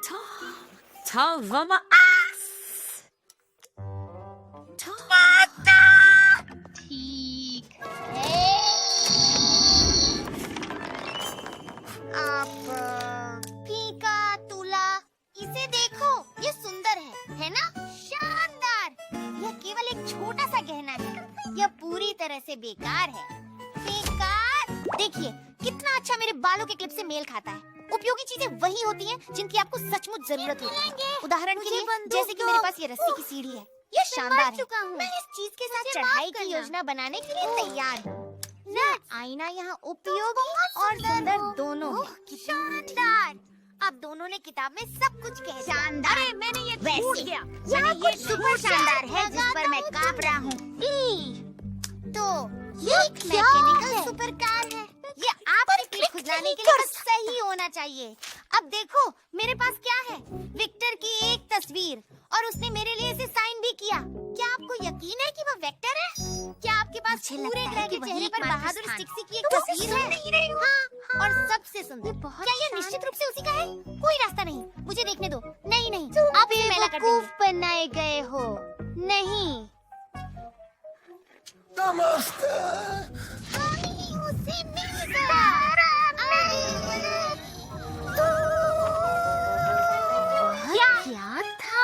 ठीक है। आप फीका तुला, इसे देखो, ये सुंदर है ना? शानदार। यह केवल एक छोटा सा गहना है, यह पूरी तरह से बेकार है। बेकार? देखिए कितना अच्छा मेरे बालों के क्लिप से मेल खाता है। उपयोगी चीजें वही होती हैं जिनकी आपको सचमुच जरूरत होती है। उदाहरण के लिए जैसे कि मेरे पास ये रस्सी की सीढ़ी है, ये शानदार है। मैं इस चीज के साथ चढ़ाई की योजना बनाने के लिए तैयार हूँ। आईना यहाँ उपयोगी और सुंदर दोनों है। शानदार। अब दोनों ने किताब में सब कुछ कह दिया। शानदार। अरे मैंने ये भूल गया। ये सुपर शानदार है जिस पर मैं कांप रहा हूँ। तो ये एक मैकेनिकल सुपर कार है। ये आपके क्लिप खुजलाने के लिए बस सही होना चाहिए। अब देखो मेरे पास क्या है, विक्टर की एक तस्वीर, और उसने मेरे लिए इसे साइन भी किया। क्या आपको यकीन है कि वह वेक्टर है? क्या आपके पास पूरे ग्रह के चेहरे पर बहादुर स्टिक्सी की एक तस्वीर है? हाँ, और सबसे सुंदर, क्या यह निश्चित रूप से उसी का है? कोई रास्ता नहीं, मुझे देखने दो। नहीं, आप इसे मैला कर देंगे। बनाए गए हो। नहीं, नमस्ते। उसे क्या था?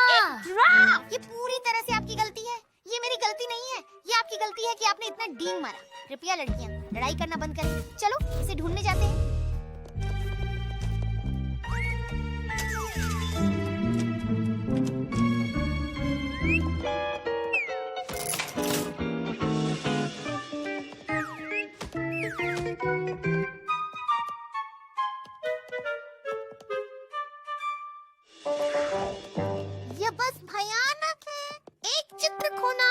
ये पूरी तरह से आपकी गलती है। ये मेरी गलती नहीं है। ये आपकी गलती है कि आपने इतना डींग मारा। कृपया लड़कियां लड़ाई करना बंद करें। चलो इसे ढूंढने जाते हैं। यह बस भयानक है। एक चित्र खोना।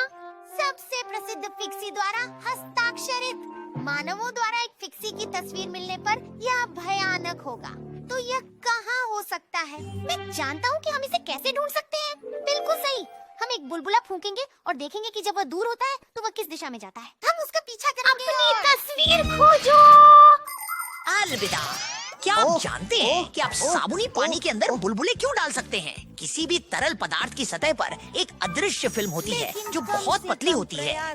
सबसे प्रसिद्ध फिक्सी द्वारा हस्ताक्षरित। मानवों द्वारा एक फिक्सी की तस्वीर मिलने पर यह भयानक होगा। तो यह कहाँ हो सकता है? मैं जानता हूँ कि हम इसे कैसे ढूंढ सकते हैं। बिल्कुल सही। हम एक बुलबुला फूकेंगे और देखेंगे कि जब वह दूर होता है तो वह किस दिशा में जाता है। हम उसका पीछा करेंगे। अपनी तस्वीर खोजो। अलविदा। क्या आप जानते हैं कि आप साबुनी पानी के अंदर बुलबुले क्यों डाल सकते हैं? किसी भी तरल पदार्थ की सतह पर एक अदृश्य फिल्म होती है जो बहुत पतली होती है।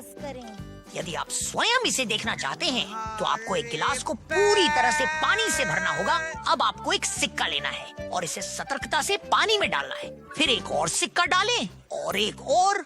यदि आप स्वयं इसे देखना चाहते हैं तो आपको एक गिलास को पूरी तरह से पानी से भरना होगा। अब आपको एक सिक्का लेना है और इसे सतर्कता से पानी में डालना है। फिर एक और सिक्का डालें और एक और।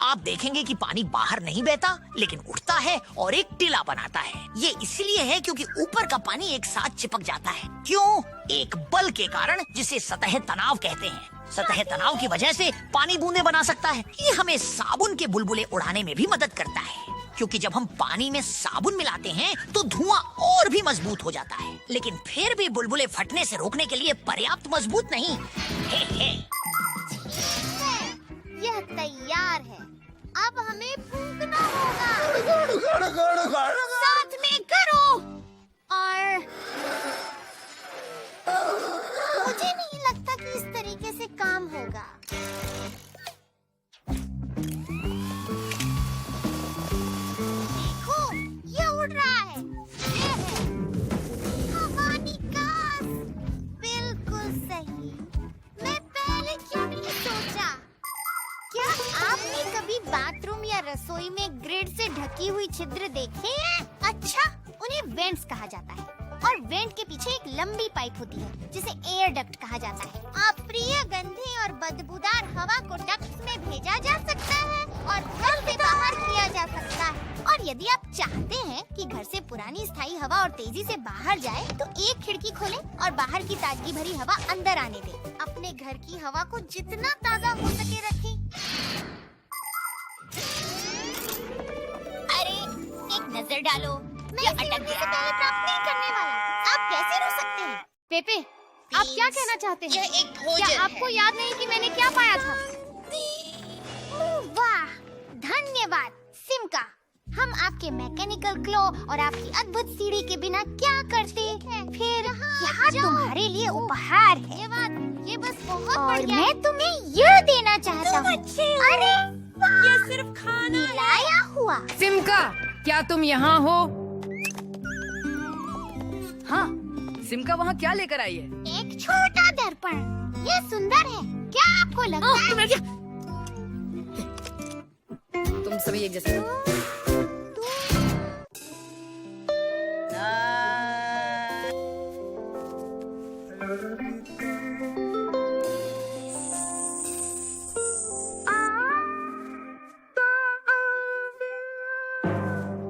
आप देखेंगे कि पानी बाहर नहीं बहता लेकिन उठता है और एक टीला बनाता है। ये इसलिए है क्योंकि ऊपर का पानी एक साथ चिपक जाता है। क्यों? एक बल के कारण, जिसे सतह तनाव कहते हैं। सतह तनाव की वजह से पानी बूंदे बना सकता है। ये हमें साबुन के बुलबुले उड़ाने में भी मदद करता है, क्योंकि जब हम पानी में साबुन मिलाते हैं तो धुआं और भी मजबूत हो जाता है। लेकिन फिर भी बुलबुले फटने से रोकने के लिए पर्याप्त मजबूत नहीं। हे। यह तैयार है। अब हमें फूंकना होगा। साथ में करो। और मुझे नहीं लगता कि इस तरीके से काम होगा। देखो, ये उड़ रहा है। ये है हवा निकास। बिल्कुल सही। मैं पहले क्यों नहीं सोचा? क्या आपने कभी बाथरूम या रसोई में ग्रिड से ढकी हुई छिद्र देखे हैं? अच्छा, उन्हें वेंट्स कहा जाता है। और वेंट के पीछे एक लंबी पाइप होती है जिसे एयर डक्ट कहा जाता है। अप्रिय गंधी और बदबूदार हवा को डक्ट में भेजा जा सकता है और घर से बाहर किया जा सकता है। और यदि आप चाहते हैं कि घर से पुरानी स्थायी हवा और तेजी से बाहर जाए तो एक खिड़की खोलें और बाहर की ताजगी भरी हवा अंदर आने दें। अपने घर की हवा को जितना ताजा हो सके रखें। अरे एक नजर डालो। मैं अटक गया। प्राप्त नहीं करने वाला। आप कैसे रोक सकते हैं? पेपे, आप क्या कहना चाहते हैं? यह एक भोजन क्या आपको याद नहीं कि मैंने क्या पाया था? वाह, धन्यवाद सिमका। हम आपके मैकेनिकल क्लो और आपकी अद्भुत सीढ़ी के बिना क्या करते? फिर यहाँ तुम्हारे लिए उपहार है। ये बस बहुत और मैं तुम्हें यह देना चाहता हूँ। अरे ये सिर्फ खाना मिलाया हुआ। सिमका, क्या तुम यहाँ हो? हाँ, सिमका वहाँ क्या लेकर आई है? एक छोटा दर्पण। दर्पण। ये सुंदर है, क्या आपको लगता है? तुम सभी एक जैसे हो।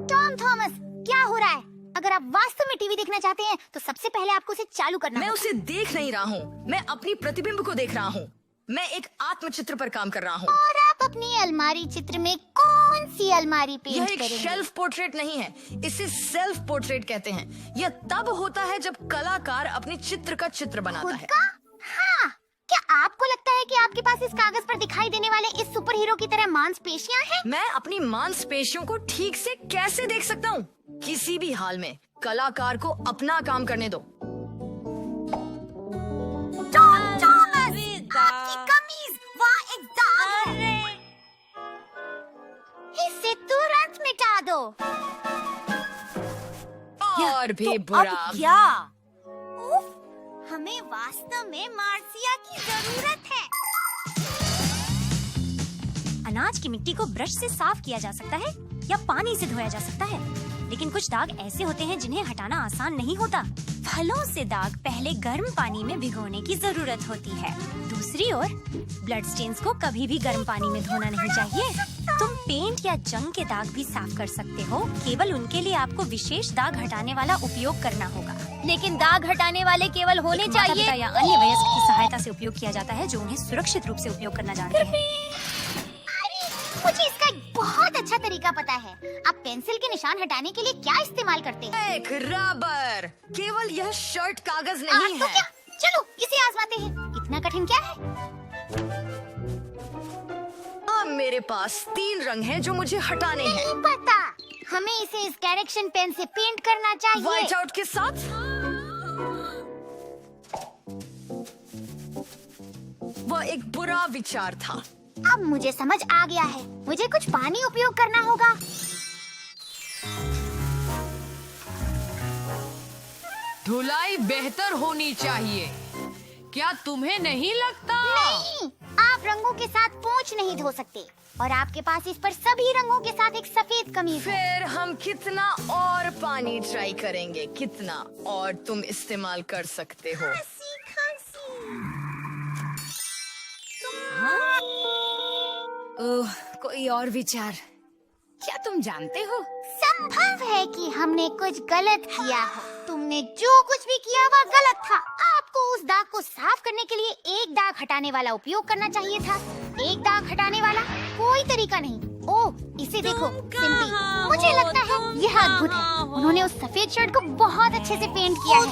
टॉम थॉमस, क्या हो रहा है? अगर आप वास्तव में टीवी देखना चाहते हैं तो सबसे पहले आपको उसे चालू करना मैं होगा। उसे देख नहीं रहा हूँ, मैं अपनी प्रतिबिंब को देख रहा हूँ। मैं एक आत्मचित्र पर काम कर रहा हूँ। और आप अपनी अलमारी चित्र में कौन सी अलमारी यह पेंट एक करेंगे? शेल्फ पोर्ट्रेट नहीं है, इसे सेल्फ पोर्ट्रेट कहते हैं। यह तब होता है जब कलाकार अपने चित्र का चित्र बनाता खुद है। का? हाँ। क्या आपको लगता है कि आपके पास इस कागज पर दिखाई देने वाले इस सुपर हीरो की तरह मांसपेशियां हैं? मैं अपनी मांसपेशियों को ठीक से कैसे देख सकता हूँ? किसी भी हाल में कलाकार को अपना काम करने दो। टॉम थॉमस, आपकी कमीज, वहाँ एक दाग है। इसे तुरंत मिटा दो। और भी बुरा। क्या? उफ, हमें वास्तव में मार्सिया की जरूरत है। अनाज की मिट्टी को ब्रश से साफ किया जा सकता है या पानी से धोया जा सकता है, लेकिन कुछ दाग ऐसे होते हैं जिन्हें हटाना आसान नहीं होता। फलों से दाग पहले गर्म पानी में भिगोने की जरूरत होती है। दूसरी ओर ब्लड स्टेन्स को कभी भी गर्म पानी में धोना नहीं चाहिए। तुम पेंट या जंग के दाग भी साफ कर सकते हो, केवल उनके लिए आपको विशेष दाग हटाने वाला उपयोग करना होगा। लेकिन दाग हटाने वाले केवल होने माता चाहिए। पिता या अन्य वयस्क की सहायता से उपयोग किया जाता है जो उन्हें सुरक्षित रूप से उपयोग करना जानते हैं। मुझे इसका एक बहुत अच्छा तरीका पता है। आप पेंसिल के निशान हटाने के लिए क्या इस्तेमाल करते हैं? एक रबर। केवल यह शर्ट कागज हाँ, नहीं तो है। क्या? चलो इसे आजमाते हैं। इतना कठिन क्या है? अब मेरे पास 3 रंग हैं जो मुझे हटाने हैं। नहीं पता। हमें इसे इस डायरेक्शन पेन से पेंट करना चाहिए। व्हाइट आउट के साथ। वह एक बुरा विचार था। अब मुझे समझ आ गया है। मुझे कुछ पानी उपयोग करना होगा। धुलाई बेहतर होनी चाहिए। क्या तुम्हें नहीं लगता? नहीं, आप रंगों के साथ पोंछ नहीं धो सकते और आपके पास इस पर सभी रंगों के साथ एक सफेद कमीज है। फिर हम कितना और पानी ट्राई करेंगे, कितना और तुम इस्तेमाल कर सकते हो। ओह, कोई और विचार? क्या तुम जानते हो? संभव है कि हमने कुछ गलत किया हो। तुमने जो कुछ भी किया वह गलत था। आपको उस दाग को साफ करने के लिए एक दाग हटाने वाला उपयोग करना चाहिए था। एक दाग हटाने वाला कोई तरीका नहीं। ओह, इसे देखो सिम्पी, मुझे लगता है यह अद्भुत है। उन्होंने उस सफेद शर्ट को बहुत अच्छे से पेंट किया है।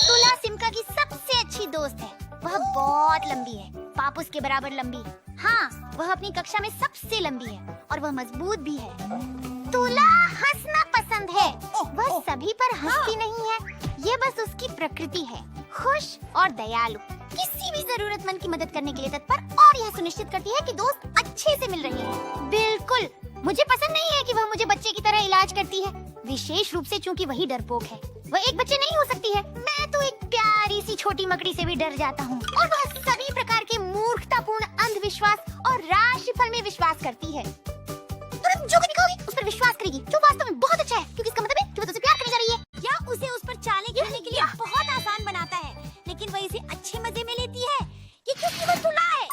तुला सिम्का की सबसे अच्छी दोस्त है। वह बहुत लंबी है, पापुस के बराबर लंबी। हाँ, वह अपनी कक्षा में सबसे लंबी है और वह मजबूत भी है। तुला हंसना पसंद है। वह सभी पर हंसती नहीं है, ये बस उसकी प्रकृति है। खुश और दयालु, किसी भी जरूरतमंद की मदद करने के लिए तत्पर और यह सुनिश्चित करती है कि दोस्त अच्छे से मिल रहे हैं। बिल्कुल, मुझे पसंद नहीं है कि वह मुझे बच्चे की तरह इलाज करती है, विशेष रूप से क्योंकि वही डरपोक है। वह एक बच्चे नहीं हो सकती है। मैं तो एक प्यारी सी छोटी मकड़ी से भी डर जाता हूँ और वह सभी प्रकार के मूर्खतापूर्ण अंधविश्वास और राशिफल में विश्वास करती है। तुम जो कुछ दिखाओगी उस पर विश्वास करेगी, जो वास्तव में बहुत अच्छा है, क्योंकि इसका मतलब है कि वह तुझसे प्यार करने जा रही है। या उसे उस पर चालें खेलने के लिए बहुत आसान बनाता है, लेकिन वह इसे अच्छे मजे में लेती है। ये क्योंकि वह तुला है।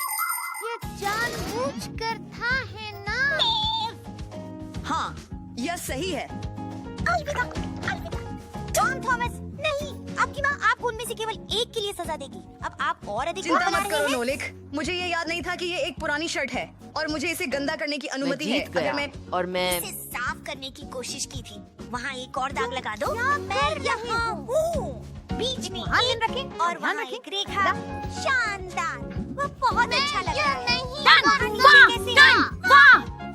ये जानबूझकर था, है ना? हाँ, यह सही है। अलविदा, अलविदा। टॉम थॉमस, नहीं, आपकी माँ आपको उनमें से केवल एक के लिए सजा देगी। अब आप और अधिक चिंता बना मत रहे करो हैं। नोलिक, मुझे ये याद नहीं था कि ये एक पुरानी शर्ट है और मुझे इसे गंदा करने की अनुमति है। अगर मैं और मैं इसे साफ करने की कोशिश की थी। वहाँ एक और दाग लगा दो। मैं यहाँ हूँ। बीच में एक रखें और वहाँ एक रेखा। शानदार, वह बहुत अच्छा लग रहा है।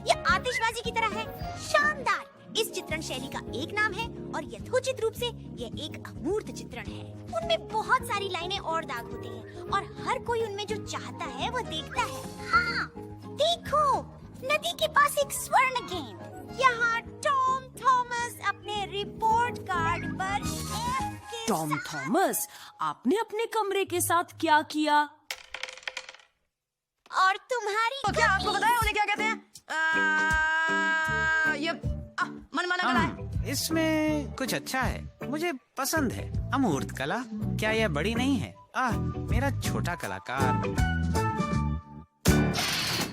ये आतिशबाजी की तरह है। शानदार। इस चित्रण शैली का एक नाम है और यथोचित रूप से यह एक अमूर्त चित्रण है। उनमें बहुत सारी लाइनें और दाग होते हैं और हर कोई उनमें जो चाहता है वो देखता है। हाँ, देखो, नदी के पास एक स्वर्ण गेंद। यहाँ टॉम थॉमस अपने रिपोर्ट कार्ड पर F के टॉम थॉमस, आपने अपने कमरे के साथ क्या किया? और तुम्हारी तो क्या आपको पता है उन्हें क्या कहते हैं? ये मनमाना कला है। इसमें कुछ अच्छा है, मुझे पसंद है। अमूर्त कला, क्या यह बड़ी नहीं है? मेरा छोटा कलाकार।